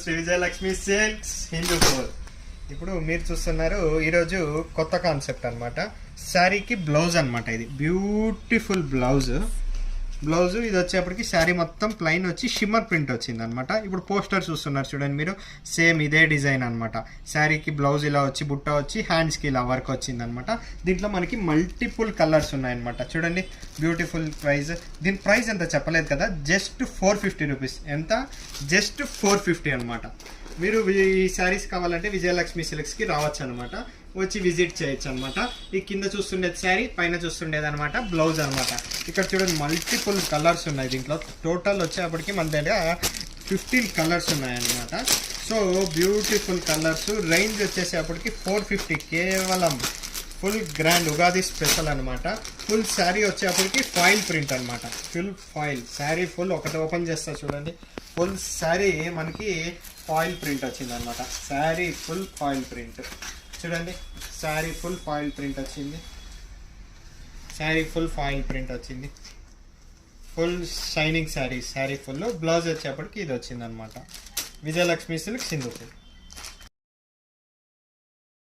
Shri Vijayalakshmi silks Hindupur. ఇప్పుడు మీరు చూస్తున్నారు ఈరోజు కొత్త కాన్సెప్ట్ అనమాట. శారీకి బ్లౌజ్ అనమాట. ఇది బ్యూటిఫుల్ బ్లౌజ్. ఇది వచ్చేప్పటికి శారీ మొత్తం ప్లెయిన్ వచ్చి షిమ్మర్ ప్రింట్ వచ్చింది అనమాట. ఇప్పుడు పోస్టర్ చూస్తున్నారు చూడండి మీరు, సేమ్ ఇదే డిజైన్ అనమాట. శారీకి బ్లౌజ్ ఇలా వచ్చి బుట్ట వచ్చి హ్యాండ్స్కి ఇలా వర్క్ వచ్చింది అనమాట. దీంట్లో మనకి మల్టిపుల్ కలర్స్ ఉన్నాయన్నమాట. చూడండి బ్యూటిఫుల్ ప్రైస్. దీని ప్రైస్ ఎంత చెప్పలేదు కదా, జస్ట్ 450 రూపీస్. ఎంత? జస్ట్ 450 అనమాట. మీరు ఈ శారీస్ కావాలంటే విజయలక్ష్మి సిల్క్స్కి రావచ్చు అనమాట, వచ్చి విజిట్ చేయొచ్చు అనమాట. ఈ కింద చూస్తుండేది శారీ, పైన చూస్తుండేది అనమాట బ్లౌజ్ అనమాట. ఇక్కడ చూడండి మల్టిపుల్ కలర్స్ ఉన్నాయి. దీంట్లో టోటల్ వచ్చేప్పటికి మన దగ్గర 15 కలర్స్ ఉన్నాయన్నమాట. So beautiful colours. రేంజ్ వచ్చేసేపటికి 450 కేవలం. ఫుల్ గ్రాండ్ ఉగాది స్పెషల్ అనమాట. ఫుల్ శారీ వచ్చేప్పటికి ఫాయిల్ ప్రింట్ అనమాట. Full foil sari full. ఒకటి ఓపెన్ చేస్తా చూడండి. ఫుల్ శారీ మనకి ఫాయిల్ ప్రింట్ వచ్చింది అనమాట. శారీ ఫుల్ ఫాయిల్ ప్రింట్ చూడండి. శారీ ఫుల్ ఫాయిల్ ప్రింట్ వచ్చింది. శారీ ఫుల్ ఫాయిల్ ప్రింట్ వచ్చింది. Full shining sari. Sari full. Blouse వచ్చేప్పటికి ఇది వచ్చింది అనమాట. విజయలక్ష్మి సిల్క్స్ హిందూపూర్.